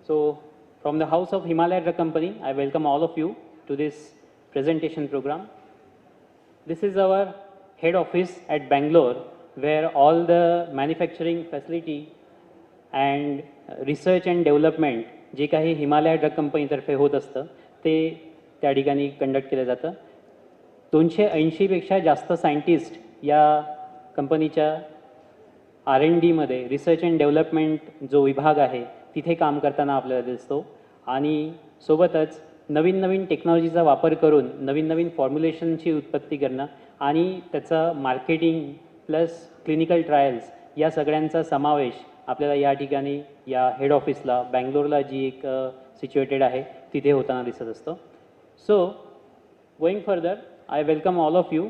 So, from the House of Himalaya Drug Company, I welcome all of you to this presentation program. This is our head office at Bangalore, where all the manufacturing facility and research and development जे काही Himalaya drug कंपनीतर्फे होत असतं ते त्या ठिकाणी conduct केलं जातं. 280पेक्षा जास्त सायंटिस्ट या कंपनीच्या R&Dमध्ये रिसर्च अँड डेव्हलपमेंट जो विभाग आहे तिथे काम करताना आपल्याला दिसतो आणि सोबतच नवीन नवीन टेक्नॉलॉजीचा वापर करून नवीन नवीन फॉर्म्युलेशनची उत्पत्ती करणं आणि त्याचं मार्केटिंग प्लस क्लिनिकल ट्रायल्स या सगळ्यांचा समावेश आपल्याला या ठिकाणी या हेड ऑफिसला बँगलोरला जी एक सिच्युएटेड आहे तिथे होताना दिसत असतो. So going further I welcome all of you.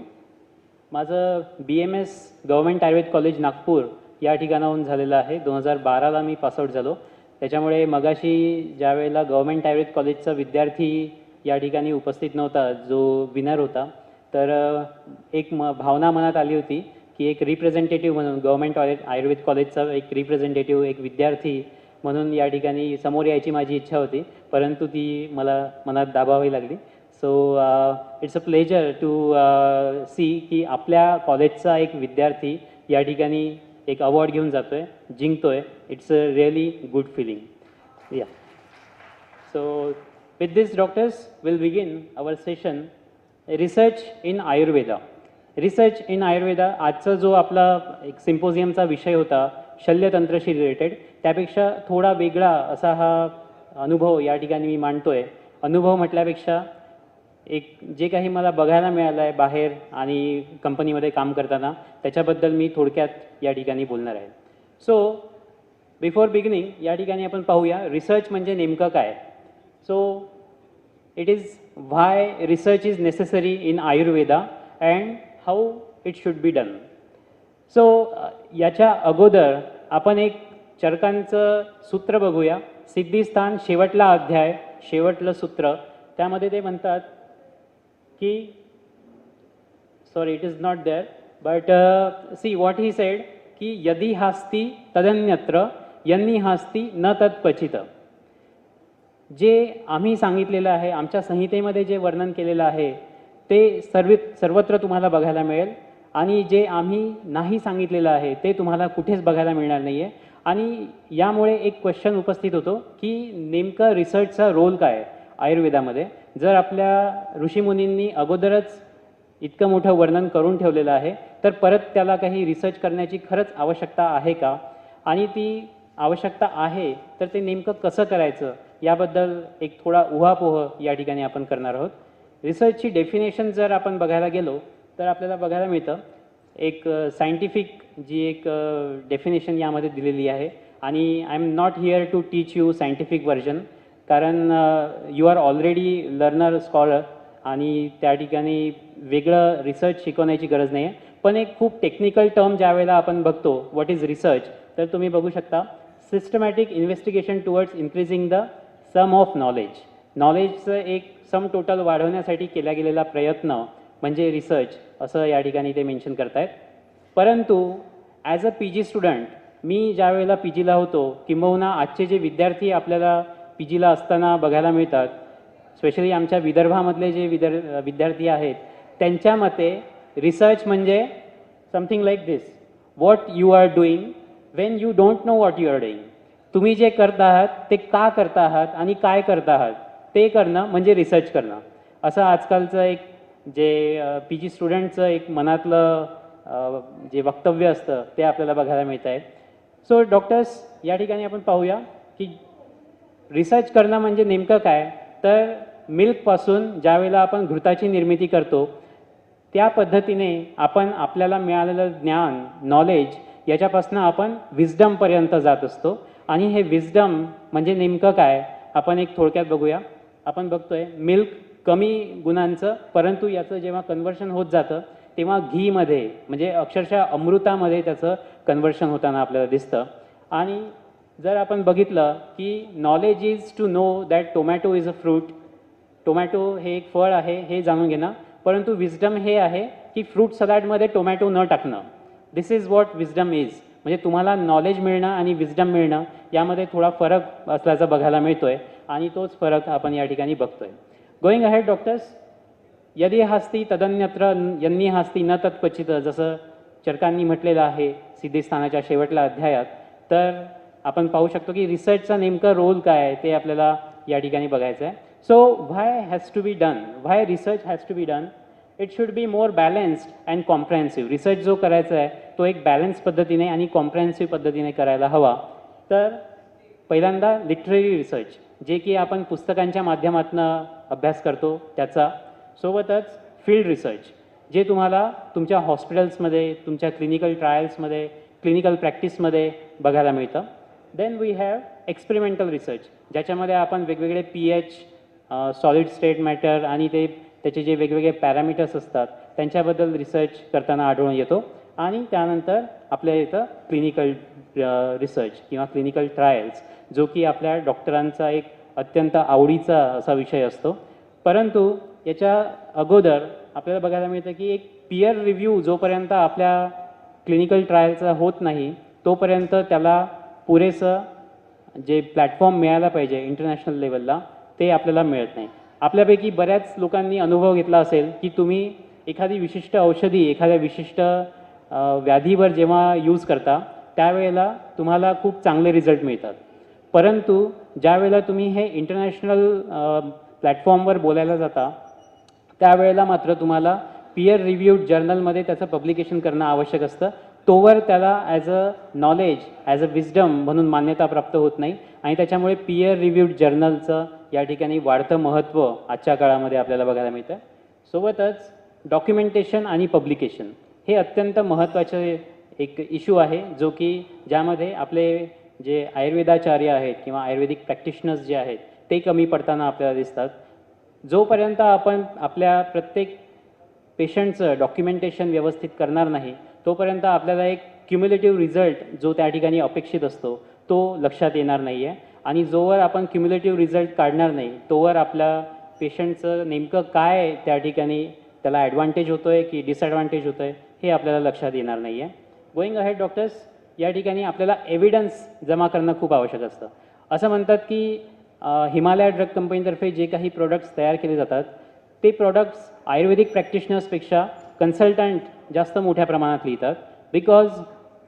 माझं BMS government Ayurveda college Nagpur या ठिकाणाहून झालेलं आहे. 2012ला मी पासआउट झालो. त्याच्यामुळे मगाशी ज्या वेळेला गव्हर्मेंट आयुर्वेद कॉलेजचा विद्यार्थी या ठिकाणी उपस्थित नव्हता जो विनर होता, तर एक भावना मनात आली होती की एक रिप्रेझेंटेटिव्ह म्हणून गव्हर्मेंट आयुर्वेद कॉलेजचा एक रिप्रेझेंटेटिव्ह एक विद्यार्थी म्हणून या ठिकाणी समोर यायची माझी इच्छा होती, परंतु ती मला मनात दाबावी लागली. So it's a pleasure to see की आपल्या कॉलेजचा एक विद्यार्थी या ठिकाणी एक अवॉर्ड घेऊन जातोय, जिंकतोय. It's a really good feeling. या so with this doctors will begin our session research in Ayurveda. Research in Ayurveda आजचा जो आपला एक सिम्पोजियमचा विषय होता शल्यतंत्रशी रिलेटेड, त्यापेक्षा थोडा वेगळा असा हा अनुभव या ठिकाणी मी मांडतोय. अनुभव म्हटल्यापेक्षा एक जे काही मला बघायला मिळालं आहे बाहेर आणि कंपनीमध्ये काम करताना त्याच्याबद्दल मी थोडक्यात या ठिकाणी बोलणार आहे. सो बिफोर बिगिनिंग या ठिकाणी आपण पाहूया रिसर्च म्हणजे नेमकं काय. So it is why research is necessary in Ayurveda and how it should be done. So याच्या अगोदर आपण एक चरकांचं सूत्र बघूया. सिद्धिस्थान शेवटला अध्याय शेवटलं सूत्र त्यामध्ये ते म्हणतात की sorry it is not there but see what he said की यदि हास्ति तदन्यत्र यन्नी हास्ति न तत्क्वचित. जे आम्ही सांगितलेलं आहे आमच्या संहितेमध्ये जे वर्णन केलेलं आहे ते सर्वत्र तुम्हाला बघायला मिळेल आणि जे आम्ही नाही सांगितलेलं आहे ते तुम्हाला कुठेच बघायला मिळणार नाही आहे. आणि यामुळे एक क्वेश्चन उपस्थित होतो की नेमकं रिसर्चचा रोल काय आयुर्वेदामध्ये. जर आपल्या ऋषीमुनींनी अगोदरच इतकं मोठं वर्णन करून ठेवलेलं आहे तर परत त्याला काही रिसर्च करण्याची खरंच आवश्यकता आहे का, आणि ती आवश्यकता आहे तर ते नेमकं कसं करायचं याबद्दल एक थोडा उहापोह या ठिकाणी आपण करणार आहोत. रिसर्चची डेफिनेशन जर आपण बघायला गेलो तर आपल्याला बघायला मिळतं एक सायंटिफिक जी एक डेफिनेशन यामध्ये दिलेली आहे. आणि I am not here to teach you scientific version, कारण you are already learner scholar आणि त्या ठिकाणी वेगळं रिसर्च शिकवण्याची गरज नाही आहे. पण एक खूप टेक्निकल टर्म ज्या वेळेला आपण बघतो व्हॉट इज रिसर्च, तर तुम्ही बघू शकता systematic investigation towards increasing the sum of knowledge. नॉलेजचं एक सम टोटल वाढवण्यासाठी केला गेलेला प्रयत्न म्हणजे रिसर्च असं या ठिकाणी ते मेन्शन करतायत. परंतु ॲज अ PG स्टुडंट मी ज्या वेळेला PGला होतो किंबहुना आजचे जे विद्यार्थी आपल्याला PGला असताना बघायला मिळतात, स्पेशली आमच्या विदर्भामधले जे विद्यार्थी आहेत त्यांच्या मते रिसर्च म्हणजे something like this, what you are doing when you don't know what you are doing. तुम्ही जे करत आहात ते का करता आहात आणि काय करता आहात ते करणं म्हणजे रिसर्च करणं, असं आजकालचं एक जे PG स्टुडंटचं एक मनातलं जे वक्तव्य असतं ते आपल्याला बघायला मिळत आहे. सो डॉक्टर्स या ठिकाणी आपण पाहूया की रिसर्च करणं म्हणजे नेमकं काय. तर मिल्कपासून ज्या वेळेला आपण घृताची निर्मिती करतो त्या पद्धतीने आपण आपल्याला मिळालेलं ज्ञान नॉलेज याच्यापासून आपण विजडमपर्यंत जात असतो. आणि हे विजडम म्हणजे नेमकं काय आपण एक थोडक्यात बघूया. आपण बघतोय मिल्क कमी गुणांचं, परंतु याचं जेव्हा कन्व्हर्शन होत जातं तेव्हा घीमध्ये म्हणजे अक्षरशः अमृतामध्ये त्याचं कन्व्हर्शन होताना आपल्याला दिसतं. आणि जर आपण बघितलं की knowledge is to know that tomato is a fruit, tomato हे एक फळ आहे हे जाणून घेणं, परंतु विजडम हे आहे की फ्रूट सलाडमध्ये टोमॅटो न टाकणं. दिस इज व्हॉट विजडम इज. म्हणजे तुम्हाला नॉलेज मिळणं आणि विजडम मिळणं यामध्ये थोडा फरक असल्याचं बघायला मिळतोय आणि तोच फरक आपण या ठिकाणी बघतोय. गोईंग अहेड डॉक्टर्स, यदि हास्ती तदन्यत्र यन्नी हास्ती न तत्क्वचित, जसं चरकांनी म्हटलेलं आहे सिद्धिस्थानाच्या शेवटल्या अध्यायात. तर आपण पाहू शकतो की रिसर्चचा नेमका रोल काय आहे ते आपल्याला या ठिकाणी बघायचं आहे. So why has to be done, why research has to be done, it should be more balanced and comprehensive. Research जो करायचा आहे तो एक बॅलन्स पद्धतीने आणि कॉम्प्रेहेन्सिव्ह पद्धतीने करायला हवा. तर पहिल्यांदा लिटररी रिसर्च, जे की आपण पुस्तकांच्या माध्यमातून अभ्यास करतो त्याचा, सोबतच फील्ड रिसर्च जे तुम्हाला तुमच्या हॉस्पिटल्समध्ये, तुमच्या क्लिनिकल ट्रायल्समध्ये, क्लिनिकल प्रॅक्टिसमध्ये बघायला मिळतं. Then we have experimental research, ज्याच्यामध्ये आपण वेगवेगळे पीएच, सॉलिड स्टेट मॅटर आणि त्याचे जे वेगवेगळे पॅरामीटर्स असतात त्यांच्याबद्दल रिसर्च करताना आढळून येतो. आणि त्यानंतर आपल्या इथं क्लिनिकल रिसर्च किंवा क्लिनिकल ट्रायल्स, जो की आपल्या डॉक्टरांचा एक अत्यंत आवडीचा असा विषय असतो. परंतु याच्या अगोदर आपल्याला बघायला मिळतं की एक पियर रिव्ह्यू जोपर्यंत आपल्या क्लिनिकल ट्रायलचा होत नाही तोपर्यंत त्याला पुरेसं जे प्लॅटफॉर्म मिळायला पाहिजे इंटरनॅशनल लेवलला ते आपल्याला मिळत नाही. आपल्यापैकी बऱ्याच लोकांनी अनुभव घेतला असेल की तुम्ही एखादी विशिष्ट औषधी एखाद्या विशिष्ट व्याधीवर जेव्हा यूज करता त्यावेळेला तुम्हाला खूप चांगले रिझल्ट मिळतात. परंतु ज्यावेळेला तुम्ही हे इंटरनॅशनल प्लॅटफॉर्मवर बोलायला जाता त्यावेळेला मात्र तुम्हाला पियर रिव्ह्यूड जर्नलमध्ये त्याचं पब्लिकेशन करणं आवश्यक असतं. तोवर त्याला as a knowledge, as a wisdom म्हणून मान्यता प्राप्त होत नाही आणि त्याच्यामुळे पियर रिव्ह्यूड जर्नलचं या ठिकाणी वाढतं महत्त्व आजच्या काळामध्ये आपल्याला बघायला मिळतं. सोबतच डॉक्युमेंटेशन आणि पब्लिकेशन हे अत्यंत महत्त्वाचे एक इश्यू आहे, जो की ज्यामध्ये आपले जे आयुर्वेदाचार्य आहेत किंवा आयुर्वेदिक प्रॅक्टिशनर्स जे आहेत ते कमी पडताना आपल्याला दिसतात. जोपर्यंत आपण आपल्या प्रत्येक पेशंटचं डॉक्युमेंटेशन व्यवस्थित करणार नाही तोपर्यंत आपल्याला एक क्युम्युलेटिव्ह रिझल्ट जो त्या ठिकाणी अपेक्षित असतो तो लक्षात येणार नाही आहे. आणि जोवर आपण क्युम्युलेटिव्ह रिझल्ट काढणार नाही तोवर आपल्या पेशंटचं नेमकं काय त्या ठिकाणी त्याला ॲडव्हान्टेज होतो आहे की डिसॲडव्हान्टेज होतं आहे हे आपल्याला लक्षात येणार नाही आहे. गोईंग अहेड डॉक्टर्स, या ठिकाणी आपल्याला एव्हिडन्स जमा करणं खूप आवश्यक असतं. असं म्हणतात की हिमालया ड्रग कंपनीतर्फे जे काही प्रोडक्ट्स तयार केले जातात ते प्रोडक्ट्स आयुर्वेदिक प्रॅक्टिशनर्सपेक्षा कन्सल्टंट जास्त मोठ्या प्रमाणात लिहितात. Because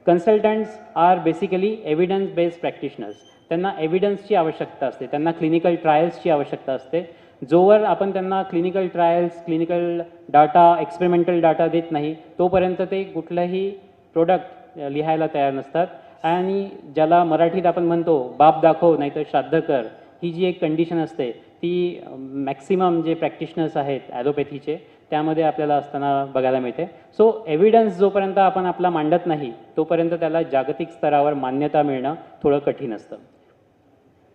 consultants are basically evidence based practitioners. त्यांना एव्हिडन्सची आवश्यकता असते, त्यांना क्लिनिकल ट्रायल्सची आवश्यकता असते. जोवर आपण त्यांना clinical trials, clinical data, experimental data देत नाही तोपर्यंत ते कुठलंही प्रोडक्ट लिहायला तयार नसतात. आणि ज्याला मराठीत आपण म्हणतो बाप दाखव नाहीतर श्राद्ध कर, ही जी एक कंडिशन असते ती मॅक्सिमम जे प्रॅक्टिशनर्स आहेत ॲलोपॅथीचे त्यामध्ये आपल्याला असताना बघायला मिळते. सो एव्हिडन्स जोपर्यंत आपण आपला मांडत नाही तोपर्यंत त्याला जागतिक स्तरावर मान्यता मिळणं थोडं कठीण असतं.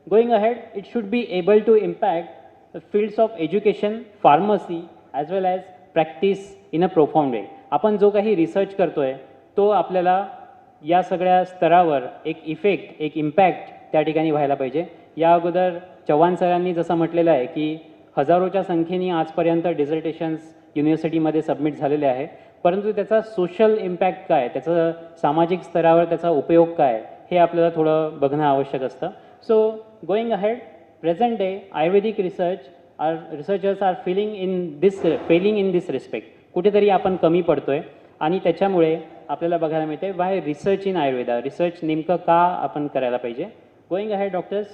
Going ahead, it should be able to impact fields of education, pharmacy as well as practice in a profound way. आपण जो काही रिसर्च करतो आहे तो आपल्याला या सगळ्या स्तरावर एक इफेक्ट, एक इम्पॅक्ट त्या ठिकाणी व्हायला पाहिजे. या अगोदर चव्हाण सरांनी जसं म्हटलेलं आहे की हजारोच्या संख्येने आजपर्यंत डिझर्टेशन्स युनिव्हर्सिटीमध्ये सबमिट झालेले आहे, परंतु त्याचा सोशल इम्पॅक्ट काय, त्याचं सामाजिक स्तरावर त्याचा उपयोग काय हे आपल्याला थोडं बघणं आवश्यक असतं. So going ahead, present day Ayurvedic researchers are failing in this respect. कुठेतरी आपण कमी पडतोय आणि त्याच्यामुळे आपल्याला बघायला मिळते Y research in Ayurveda, research नेमकं का आपण करायला पाहिजे. Going ahead doctors,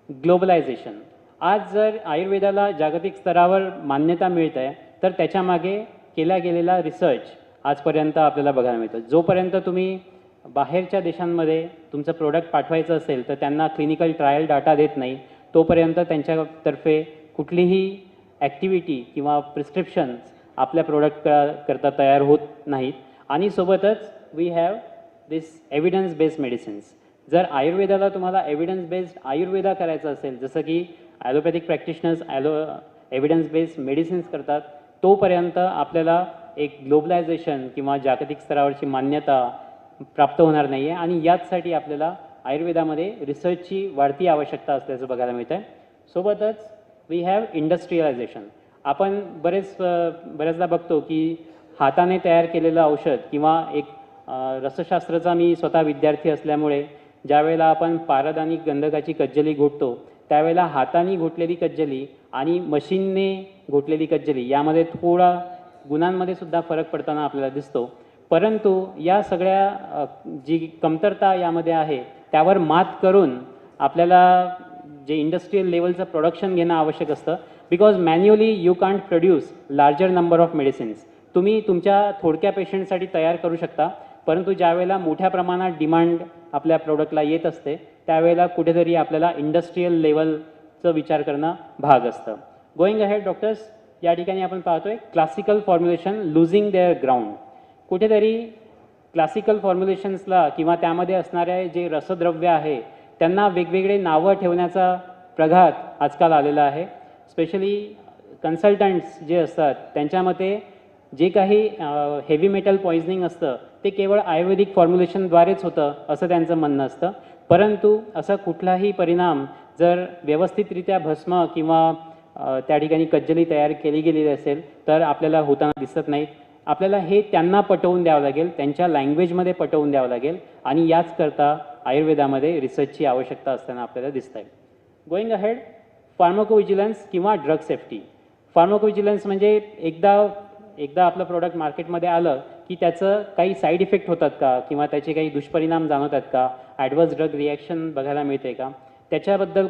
globalisation. आज जर आयुर्वेदाला जागतिक स्तरावर मान्यता मिळत आहे तर त्याच्यामागे केला गेलेला रिसर्च आजपर्यंत आपल्याला बघायला मिळतं. जोपर्यंत तुम्ही बाहेरच्या देशांमध्ये तुमचं प्रोडक्ट पाठवायचं असेल तर त्यांना क्लिनिकल ट्रायल डाटा देत नाही तोपर्यंत त्यांच्यातर्फे कुठलीही ॲक्टिव्हिटी किंवा प्रिस्क्रिप्शन्स आपल्या प्रोडक्ट करता तयार होत नाहीत. आणि सोबतच we have this evidence based medicines. जर आयुर्वेदाला तुम्हाला एव्हिडन्स बेस्ड आयुर्वेदा करायचं असेल, जसं की allopathic practitioners evidence based medicines करतात, तोपर्यंत आपल्याला एक ग्लोबलायझेशन किंवा जागतिक स्तरावरची मान्यता प्राप्त होणार नाही आहे. आणि याचसाठी आपल्याला आयुर्वेदामध्ये रिसर्चची वाढती आवश्यकता असल्याचं बघायला मिळतं आहे. सोबतच वी हॅव इंडस्ट्रियलायझेशन. आपण बऱ्याचदा बघतो की हाताने तयार केलेलं औषध किंवा एक रसशास्त्राचा मी स्वतः विद्यार्थी असल्यामुळे ज्यावेळेला आपण पारद आणि गंधकाची कज्जली घोटतो त्यावेळेला हाताने घोटलेली कज्जली आणि मशीनने घोटलेली कज्जली यामध्ये थोडा गुणांमध्ये सुद्धा फरक पडताना आपल्याला दिसतो. परंतु या सगळ्या जी कमतरता यामध्ये आहे त्यावर मात करून आपल्याला जे इंडस्ट्रियल लेवलचं प्रोडक्शन घेणं आवश्यक असतं. Because manually you can't produce larger number of medicines. तुम्ही तुमच्या थोडक्या पेशंटसाठी तयार करू शकता, परंतु ज्यावेळेला मोठ्या प्रमाणात डिमांड आपल्या प्रोडक्टला येत असते त्यावेळेला कुठेतरी आपल्याला इंडस्ट्रियल लेवलचं विचार करणं भाग असतं. गोईंग अहेड डॉक्टर्स, या ठिकाणी आपण पाहतोय classical formulation losing their ground. कुठेतरी क्लासिकल फॉर्म्युलेशन्सला किंवा त्यामध्ये असणारे जे रसद्रव्य आहे त्यांना वेगवेगळे नावं ठेवण्याचा प्रघात आजकाल आलेला आहे. स्पेशली कन्सल्टंट्स जे असतात त्यांच्या मते जे काही हेवी मेटल पॉइझनिंग असतं ते केवळ आयुर्वेदिक फॉर्म्युलेशनद्वारेच होतं असं त्यांचं म्हणणं असतं. परंतु असा कुठलाही परिणाम जर व्यवस्थितरित्या भस्म किंवा त्या ठिकाणी कज्जली तयार केली गेलेली असेल तर आपल्याला होताना दिसत नाहीत. आपल्याला हे त्यांना पटवून द्यावं लागेल, त्यांच्या लँग्वेजमध्ये पटवून द्यावं लागेल आणि याचकरता आयुर्वेदामध्ये रिसर्चची आवश्यकता असताना आपल्याला दिसत आहे. गोईंग अहेड, फार्माकोव्हिजिलन्स किंवा ड्रग सेफ्टी. फार्माकोव्हिजिलन्स म्हणजे एकदा आपलं प्रोडक्ट मार्केटमध्ये आलं की त्याचं काही साईड इफेक्ट होतात का किंवा त्याचे काही दुष्परिणाम जाणवतात का, ॲडवर्स ड्रग रिॲक्शन बघायला मिळते का, त्याच्याबद्दल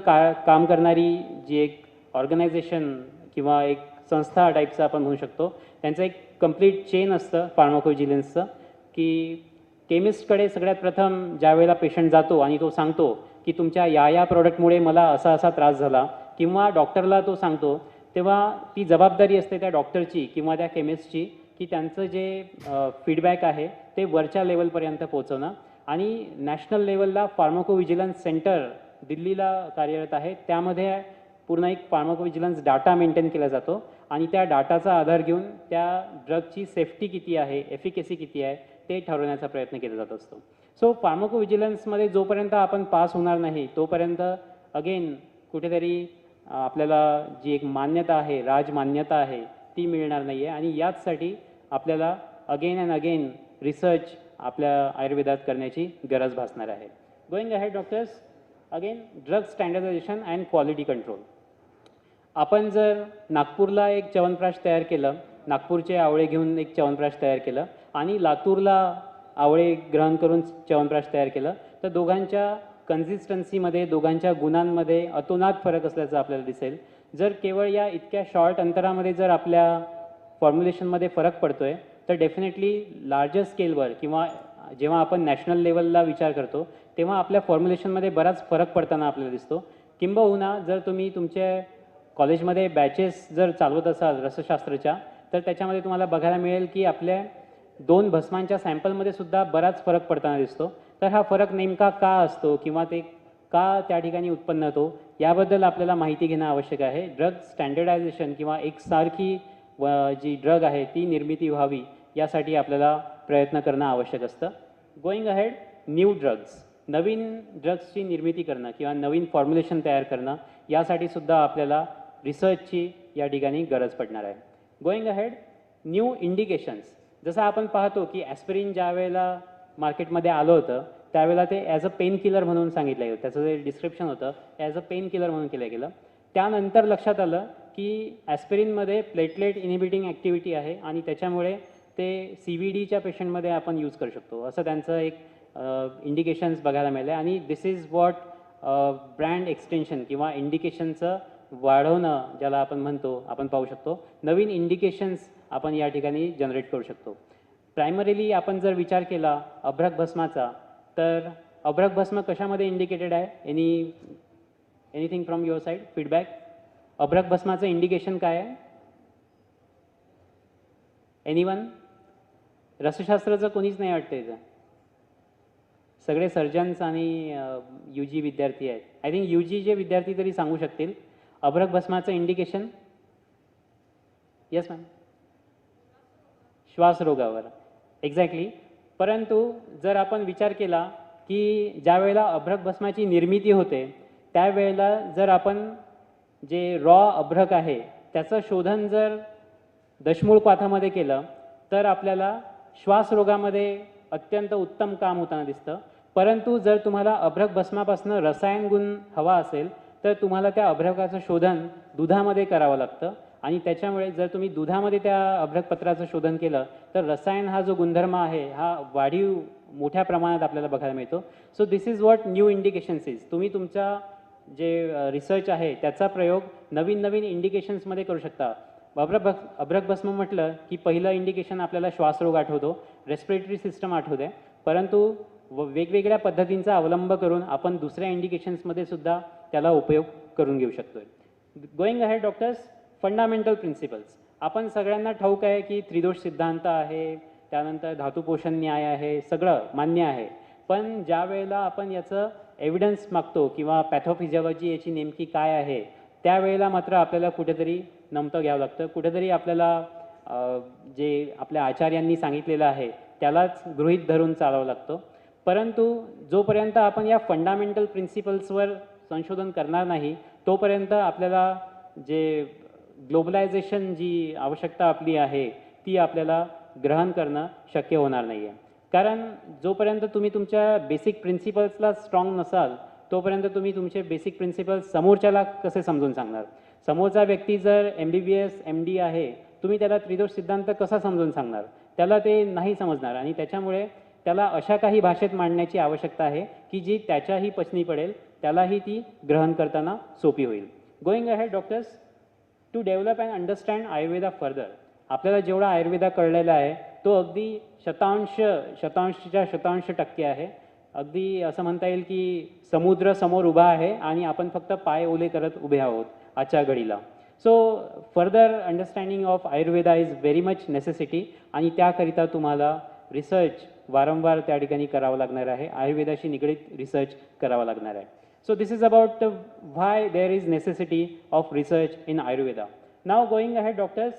काम करणारी जी एक ऑर्गनायझेशन किंवा एक संस्था टाईपचं आपण म्हणू शकतो त्यांचं एक कंप्लीट चेन असतं फार्माकोव्हिजिलन्सचं. की केमिस्टकडे सगळ्यात प्रथम ज्या वेळेला पेशंट जातो आणि तो सांगतो की तुमच्या या प्रोडक्टमुळे मला असा असा त्रास झाला किंवा डॉक्टरला तो सांगतो, तेव्हा ती जबाबदारी असते त्या डॉक्टरची किंवा त्या केमिस्टची की त्यांचं जे फीडबॅक आहे ते वरच्या लेवलपर्यंत पोहोचवणं. आणि नॅशनल लेवलला फार्माकोव्हिजिलन्स सेंटर दिल्लीला कार्यरत आहे, त्यामध्ये पूर्ण एक फार्माकोव्हिजिलन्स डाटा मेंटेन केला जातो आणि त्या डाटाचा आधार घेऊन त्या ड्रगची सेफ्टी किती आहे, एफिकेसी किती आहे ते ठरवण्याचा प्रयत्न केला जात असतो. सो फार्माकोव्हिजिलन्समध्ये जोपर्यंत आपण पास होणार नाही तोपर्यंत अगेन कुठेतरी आपल्याला जी एक मान्यता आहे, राजमान्यता आहे ती मिळणार नाही आहे आणि याचसाठी आपल्याला अगेन अँड अगेन रिसर्च आपल्या आयुर्वेदात करण्याची गरज भासणार आहे. Going ahead doctors, again drug standardisation and quality control. आपण जर नागपूरला एक च्यवनप्राश तयार केलं, नागपूरचे आवळे घेऊन एक च्यवनप्राश तयार केलं आणि लातूरला आवळे ग्रहण करून च्यवनप्राश तयार केलं तर दोघांच्या कन्सिस्टन्सीमध्ये, दोघांच्या गुणांमध्ये अतोनात फरक असल्याचं आपल्याला दिसेल. जर केवळ या इतक्या शॉर्ट अंतरामध्ये जर आपल्या फॉर्म्युलेशनमध्ये फरक पडतोय तर डेफिनेटली लार्जर स्केलवर किंवा जेव्हा आपण नॅशनल लेवलला विचार करतो तेव्हा आपल्या फॉर्म्युलेशनमध्ये बराच फरक पडताना आपल्याला दिसतो. किंबहुना जर तुम्ही तुमच्या कॉलेजमध्ये बॅचेस जर चालवत असाल रसशास्त्राच्या तर त्याच्यामध्ये तुम्हाला बघायला मिळेल की आपल्या 2 भस्मांच्या सॅम्पलमध्ये सुद्धा बराच फरक पडताना दिसतो. तर हा फरक नेमका का असतो किंवा ते का त्या ठिकाणी उत्पन्न होतो याबद्दल आपल्याला माहिती घेणं आवश्यक आहे. ड्रग स्टँडर्डायझेशन किंवा एकसारखी जी ड्रग आहे ती निर्मिती व्हावी यासाठी आपल्याला प्रयत्न करणं आवश्यक असतं. गोईंग अहेड, न्यू ड्रग्स, नवीन ड्रग्सची निर्मिती करणं किंवा नवीन फॉर्म्युलेशन तयार करणं यासाठी सुद्धा आपल्याला रिसर्चची या ठिकाणी गरज पडणार आहे. Going ahead, new indications. जसं आपण पाहतो की ॲस्पिरिन ज्या वेळेला मार्केटमध्ये आलं होतं त्यावेळेला ते ॲज अ पेन किलर म्हणून सांगितलं गेलं, त्याचं जे डिस्क्रिप्शन होतं ॲज अ पेन किलर म्हणून केलं गेलं. त्यानंतर लक्षात आलं की ॲस्पिरिनमध्ये प्लेटलेट इनिबिटिंग ॲक्टिव्हिटी आहे आणि त्याच्यामुळे ते CVDच्या पेशंटमध्ये आपण यूज करू शकतो असं त्यांचं एक इंडिकेशन्स बघायला मिळालं. आणि दिस इज वॉट ब्रँड एक्सटेन्शन किंवा इंडिकेशनचं वाढवणं ज्याला आपण म्हणतो आपण पाहू शकतो. नवीन इंडिकेशन्स आपण या ठिकाणी जनरेट करू शकतो. प्रायमरीली आपण जर विचार केला अभ्रक भस्माचा तर अभ्रक भस्म कशामध्ये इंडिकेटेड आहे? Anything from your side feedback? अभ्रक भस्माचं इंडिकेशन काय आहे? एनीवन? रसशास्त्राचं कोणीच नाही वाटतं इथं, सगळे सर्जन्स आणि UG विद्यार्थी आहेत. आय थिंक UG जे विद्यार्थी तरी सांगू शकतील अभ्रक भस्माचं इंडिकेशन. Yes ma'am. श्वासरोगावर, एक्झॅक्टली. परंतु जर आपण विचार केला की ज्या वेळेला अभ्रक भस्माची निर्मिती होते त्यावेळेला जर आपण जे रॉ अभ्रक आहे त्याचं शोधन जर दशमूळ क्वाथामध्ये केलं तर आपल्याला श्वासरोगामध्ये अत्यंत उत्तम काम होताना दिसतं. परंतु जर तुम्हाला अभ्रक भस्मापासून रसायन गुण हवा असेल तर तुम्हाला त्या अभ्रकाचं शोधन दुधामध्ये करावं लागतं आणि त्याच्यामुळे जर तुम्ही दुधामध्ये त्या अभ्रकपत्राचं शोधन केलं तर रसायन हा जो गुणधर्म आहे हा वाढीव मोठ्या प्रमाणात आपल्याला बघायला मिळतो. So this is what new indications is. तुम्ही तुमच्या जे रिसर्च आहे त्याचा प्रयोग नवीन नवीन इंडिकेशन्समध्ये करू शकता. अभ्रक भस्म म्हटलं की पहिलं इंडिकेशन आपल्याला श्वासरोग आठवतो, रेस्पिरेटरी सिस्टम आठवते, परंतु वेगवेगळ्या पद्धतींचा अवलंब करून आपण दुसऱ्या इंडिकेशन्समध्ये सुद्धा त्याला उपयोग करून घेऊ शकतोय. Going ahead doctors, fundamental principles. आपण सगळ्यांना ठाऊक आहे की त्रिदोष सिद्धांत आहे, त्यानंतर धातुपोषण न्याय आहे, सगळं मान्य आहे. पण ज्या वेळेला आपण याचं एव्हिडन्स मागतो किंवा पॅथोफिजिओलॉजी याची नेमकी काय आहे त्यावेळेला मात्र आपल्याला कुठेतरी नमतं घ्यावं लागतं. कुठेतरी आपल्याला जे आपल्या आचार्यांनी सांगितलेलं आहे त्यालाच गृहीत धरून चालावं लागतं. परंतु जोपर्यंत आपण या फंडामेंटल प्रिन्सिपल्सवर संशोधन करणार नाही तोपर्यंत आपल्याला जे ग्लोबलायझेशन जी आवश्यकता आपली आहे ती आपल्याला ग्रहण करणं शक्य होणार नाही आहे. कारण जोपर्यंत तुम्ही तुमच्या बेसिक प्रिन्सिपल्सला स्ट्रॉंग नसाल तोपर्यंत तुम्ही तुमचे बेसिक प्रिन्सिपल्स समोरच्याला कसे समजून सांगणार. समोरचा व्यक्ती जर MBBS MD आहे, तुम्ही त्याला त्रिदोष सिद्धांत कसा समजून सांगणार, त्याला ते नाही समजणार आणि त्याच्यामुळे त्याला अशा काही भाषेत मांडण्याची आवश्यकता आहे की जी त्याच्याही पचनी पडेल, त्यालाही ती ग्रहण करताना सोपी होईल. Going ahead doctors, to develop and understand Ayurveda further. आपल्याला जेवढा आयुर्वेदा कळलेला आहे तो अगदी शतांश टक्के आहे. अगदी असं म्हणता येईल की समुद्र समोर उभा आहे आणि आपण फक्त पाय ओले करत उभे आहोत आजच्या घडीला. So further understanding of Ayurveda is very much necessity आणि त्याकरिता तुम्हाला रिसर्च वारंवार त्या ठिकाणी करावं लागणार आहे, आयुर्वेदाशी निगडीत रिसर्च करावा लागणार आहे. So this is about why there is necessity of research in Ayurveda. Now going ahead doctors,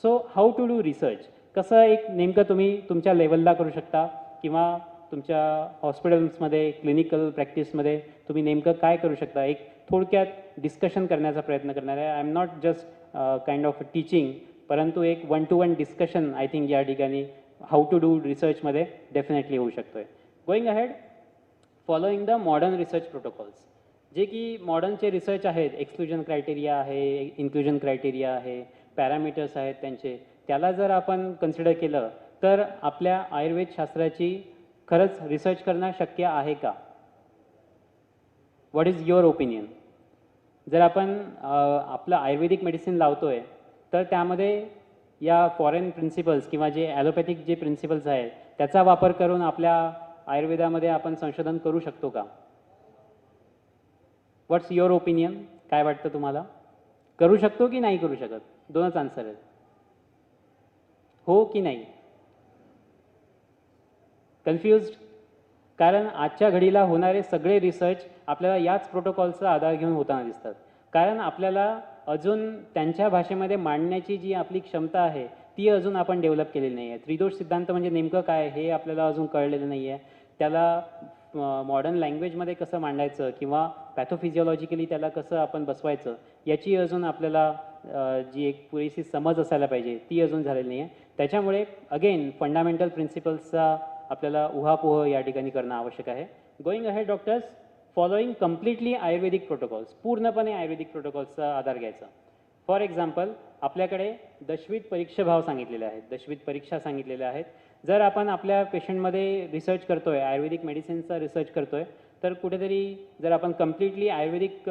so how to do research. कसं एक नेमकं तुम्ही तुमच्या लेवलला करू शकता किंवा तुमच्या हॉस्पिटल्समध्ये क्लिनिकल प्रॅक्टिसमध्ये तुम्ही नेमकं काय करू शकता, एक थोडक्यात डिस्कशन करण्याचा प्रयत्न करणार आहे. I am not just kind of teaching, परंतु एक 1-to-1 डिस्कशन आय थिंक या ठिकाणी हाऊ टू डू रिसर्चमध्ये डेफिनेटली होऊ शकतो आहे. Going ahead, following the modern research protocols. जे की मॉडर्नचे रिसर्च आहेत, एक्सक्लुजन क्रायटेरिया आहे, इन्क्लुजन क्रायटेरिया आहे, पॅरामीटर्स आहेत त्यांचे, त्याला जर आपण कन्सिडर केलं तर आपल्या आयुर्वेद शास्त्राची खरंच रिसर्च करणं शक्य आहे का? What is your opinion? जर आपण आपलं आयुर्वेदिक मेडिसिन लावतोय तर त्यामध्ये या फॉरेन प्रिन्सिपल्स किंवा जे ॲलोपॅथिक जे प्रिन्सिपल्स आहेत त्याचा वापर करून आपल्या आयुर्वेदामध्ये आपण संशोधन करू शकतो का? व्हॉट्स युअर ओपिनियन? काय वाटतं तुम्हाला? करू शकतो की नाही करू शकत? दोनच आन्सर आहेत, हो की नाही. कन्फ्युज्ड? कारण आजच्या घडीला होणारे सगळे रिसर्च आपल्याला याच प्रोटोकॉलचा आधार घेऊन होताना दिसतात. कारण आपल्याला अजून त्यांच्या भाषेमध्ये मांडण्याची जी आपली क्षमता आहे ती अजून आपण डेव्हलप केलेली नाही आहे. त्रिदोष सिद्धांत म्हणजे नेमकं काय हे आपल्याला अजून कळलेलं नाही आहे. त्याला मॉडर्न लँग्वेजमध्ये कसं मांडायचं किंवा पॅथोफिजिओलॉजिकली त्याला कसं आपण बसवायचं याची अजून आपल्याला जी एक पुरेशी समज असायला पाहिजे ती अजून झालेली नाही आहे. त्याच्यामुळे अगेन फंडामेंटल प्रिन्सिपल्सचा आपल्याला उहापोह या ठिकाणी करणं आवश्यक आहे. Going ahead doctors, following completely Ayurvedic protocols. पूर्णपणे आयुर्वेदिक प्रोटोकॉल्सचा आधार घ्यायचा. फॉर एक्झाम्पल, आपल्याकडे दशविध परीक्षाभाव सांगितलेले आहेत, दशविध परीक्षा सांगितलेल्या आहेत. जर आपण आपल्या पेशंटमध्ये रिसर्च करतोय, आयुर्वेदिक मेडिसिनचा रिसर्च करतोय, तर कुठेतरी जर आपण कम्प्लिटली आयुर्वेदिक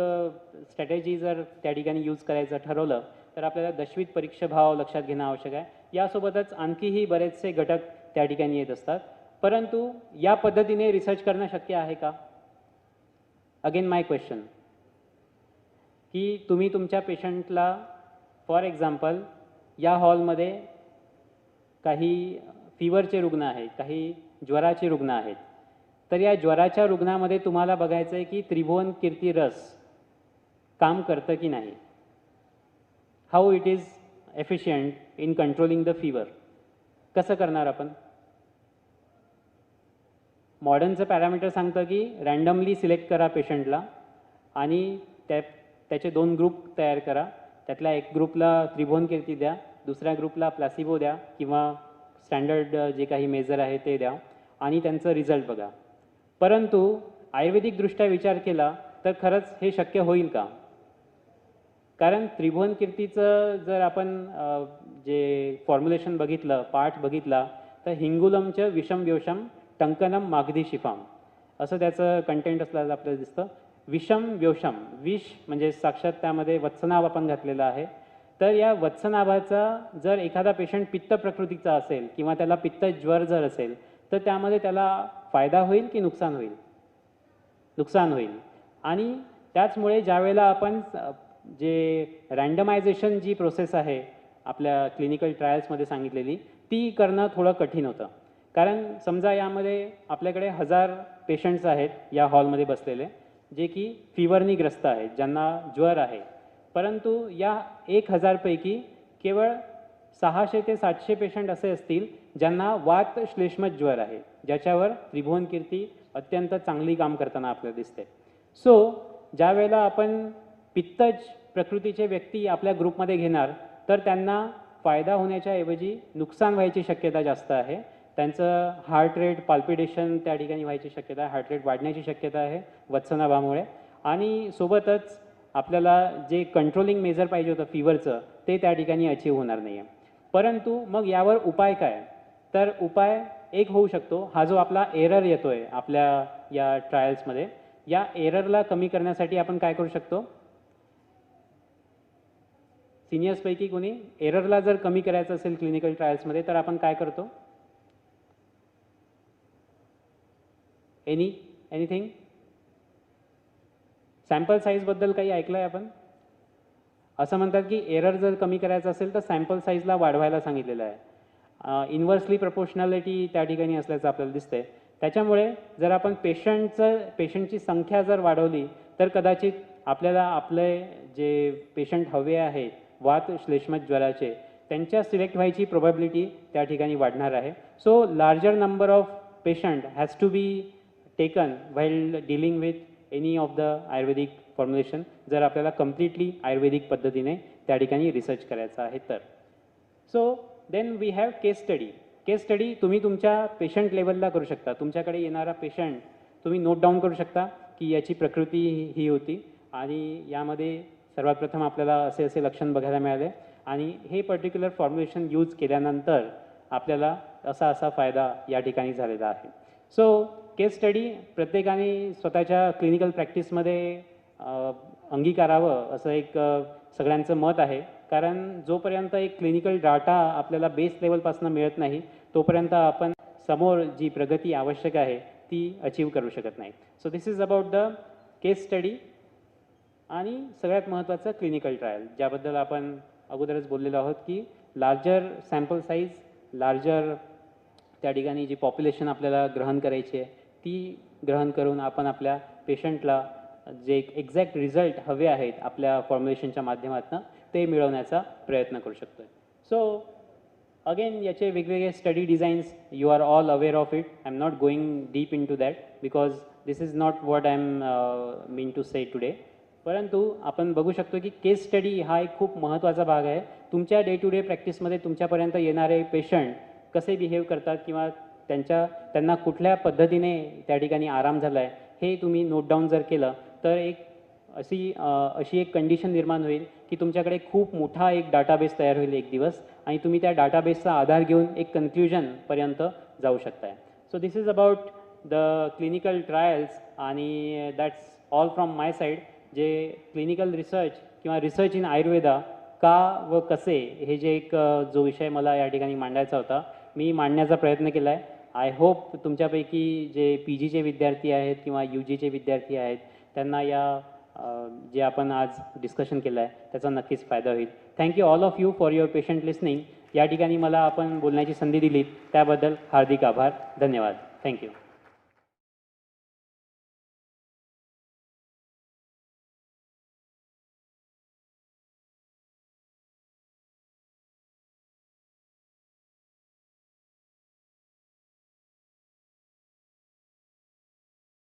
स्ट्रॅटेजी जर त्या ठिकाणी यूज करायचं ठरवलं तर आपल्याला दशविध परीक्षाभाव लक्षात घेणं आवश्यक आहे. यासोबतच आणखीही बरेचसे घटक त्या ठिकाणी येत असतात. परंतु या पद्धतीने रिसर्च करणं शक्य आहे का? अगेन माय क्वेश्चन, की तुम्ही तुमच्या पेशंटला फॉर एक्झाम्पल या हॉलमध्ये काही फीवरचे रुग्ण आहेत, काही ज्वराचे रुग्ण आहेत, तर या ज्वराच्या रुग्णामध्ये तुम्हाला बघायचं आहे की त्रिभुवन कीर्ती रस काम करतं की नाही, how it is efficient in controlling the fever. कसं करणार आपण? मॉडर्नचं पॅरामीटर सांगतं की रँडमली सिलेक्ट करा पेशंटला आणि त्याचे 2 ग्रुप तयार करा. त्यातल्या एक ग्रुपला त्रिभुवन कीर्ती द्या, दुसऱ्या ग्रुपला प्लॅसिबो द्या किंवा स्टँडर्ड जे काही मेजर आहे ते द्या आणि त्यांचं रिझल्ट बघा. परंतु आयुर्वेदिकदृष्ट्या विचार केला तर खरंच हे शक्य होईल का? कारण त्रिभुवन कीर्तीचं जर आपण जे फॉर्म्युलेशन बघितलं, पाठ बघितला, तर हिंगुलमचं विषम व्योषम टंकनम मागधी शिफाम असं त्याचं कंटेंट असल्याचं आपल्याला दिसतं. विषम व्योषम, विष म्हणजे साक्षात त्यामध्ये वत्सनाभ आपण घातलेला आहे. तर या वत्सनाभाचा जर एखादा पेशंट पित्त प्रकृतीचा असेल किंवा त्याला पित्त ज्वर जर असेल तर त्यामध्ये त्याला फायदा होईल की नुकसान होईल? नुकसान होईल. आणि त्याचमुळे ज्यावेळेला आपण जे रँडमायझेशन जी प्रोसेस आहे आपल्या क्लिनिकल ट्रायल्समध्ये सांगितलेली ती करणं थोडं कठीण होतं. कारण समजा यामध्ये आपल्याकडे 1000 पेशंट्स आहेत या हॉलमध्ये बसलेले, जे की फीवरनी ग्रस्त आहेत, ज्यांना ज्वर आहे. परंतु या 1000 पैकी केवळ 600 ते 700 पेशंट असे असतील ज्यांना वात श्लेष्मत ज्वर आहे, ज्याच्यावर त्रिभुवन कीर्ती अत्यंत चांगली काम करताना आपल्याला दिसते. सो ज्या वेळेला आपण पित्तज प्रकृतीचे व्यक्ती आपल्या ग्रुपमध्ये घेणार तर त्यांना फायदा होण्याच्या ऐवजी नुकसान व्हायची शक्यता जास्त आहे. त्यांचं हार्ट रेट पाल्पिटेशन त्या ठिकाणी व्हायची शक्यता आहे, हार्ट रेट वाढण्याची शक्यता आहे वत्सनाभामुळे. आणि सोबतच आपल्याला जे कंट्रोलिंग मेजर पाहिजे होतं फीवरचं ते त्या ठिकाणी अचीव होणार नाही आहे. परंतु मग यावर उपाय काय? तर उपाय एक होऊ शकतो, हा जो आपला एरर येतो आहे आपल्या या ट्रायल्समध्ये, या एररला कमी करण्यासाठी आपण काय करू शकतो? सिनियर्सपैकी कोणी एररला जर कमी करायचं असेल क्लिनिकल ट्रायल्समध्ये तर आपण काय करतो? एनिथिंग? सॅम्पल साईजबद्दल काही ऐकलं आहे आपण? असं म्हणतात की एरर जर कमी करायचं असेल तर सॅम्पल साईजला वाढवायला सांगितलेलं आहे. इन्व्हर्सली प्रपोर्शनॅलिटी त्या ठिकाणी असल्याचं आपल्याला दिसतंय. त्याच्यामुळे जर आपण पेशंटची संख्या जर वाढवली तर कदाचित आपल्याला आपले जे पेशंट हवे आहेत वात श्लेष्मत ज्वराचे त्यांच्या सिलेक्ट व्हायची प्रोबॅबिलिटी त्या ठिकाणी वाढणार आहे. So larger number of patient has to be taken while dealing with any of the Ayurvedic formulation, जर आपल्याला कम्प्लिटली आयुर्वेदिक पद्धतीने त्या ठिकाणी रिसर्च करायचा आहे तर. So then we have case study. Case study तुम्ही तुमच्या पेशंट लेवलला करू शकता. तुमच्याकडे येणारा पेशंट तुम्ही नोट डाऊन करू शकता की याची प्रकृती ही होती आणि यामध्ये सर्वात प्रथम आपल्याला असे असे लक्षण बघायला मिळाले आणि हे पर्टिक्युलर फॉर्म्युलेशन यूज केल्यानंतर आपल्याला असा असा फायदा या ठिकाणी झालेला आहे. सो केस स्टडी प्रत्येकाने स्वतःच्या क्लिनिकल प्रॅक्टिसमध्ये अंगीकारावं असं एक सगळ्यांचं मत आहे. कारण जोपर्यंत एक क्लिनिकल डाटा आपल्याला बेस लेवलपासून मिळत नाही तोपर्यंत आपण समोर जी प्रगती आवश्यक आहे ती अचीव करू शकत नाही. So this is about the case study आणि सगळ्यात महत्त्वाचं क्लिनिकल ट्रायल, ज्याबद्दल आपण अगोदरच बोललेलो आहोत की लार्जर सॅम्पल साईज, लार्जर त्या ठिकाणी जी पॉप्युलेशन आपल्याला ग्रहण करायची आहे ती ग्रहण करून आपण आपल्या पेशंटला जे एक्झॅक्ट रिझल्ट हवे आहेत आपल्या फॉर्म्युलेशनच्या माध्यमातून ते मिळवण्याचा प्रयत्न करू शकतो. सो अगेन याचे वेगवेगळे study designs you are all aware of it. I am not going deep in to that because this is not what I am mean to say today. परंतु आपण बघू शकतो की केस स्टडी हा एक खूप महत्त्वाचा भाग आहे. तुमच्या डे टू डे प्रॅक्टिसमध्ये तुमच्यापर्यंत येणारे पेशंट कसे बिहेव करतात किंवा त्यांना कुठल्या पद्धतीने त्या ठिकाणी आराम झाला आहे हे तुम्ही नोट डाऊन जर केलं तर अशी एक कंडिशन निर्माण होईल की तुमच्याकडे खूप मोठा एक डाटाबेस तयार होईल एक दिवस आणि तुम्ही त्या डाटाबेसचा आधार घेऊन एक कन्क्ल्युजनपर्यंत जाऊ शकताय. So this is about the clinical trials आणि that's all from my side. जे क्लिनिकल रिसर्च किंवा रिसर्च इन आयुर्वेदा का व कसे हे जे एक जो विषय मला या ठिकाणी मांडायचा होता मी मांडण्याचा प्रयत्न केला आहे. आय होप तुमच्यापैकी जे PGचे विद्यार्थी आहेत किंवा UGचे विद्यार्थी आहेत त्यांना जे आपण आज डिस्कशन केलं आहे त्याचा नक्कीच फायदा होईल. Thank you all of you for your patient listening. या ठिकाणी मला आपण बोलण्याची संधी दिलीत त्याबद्दल हार्दिक आभार. धन्यवाद. थँक्यू.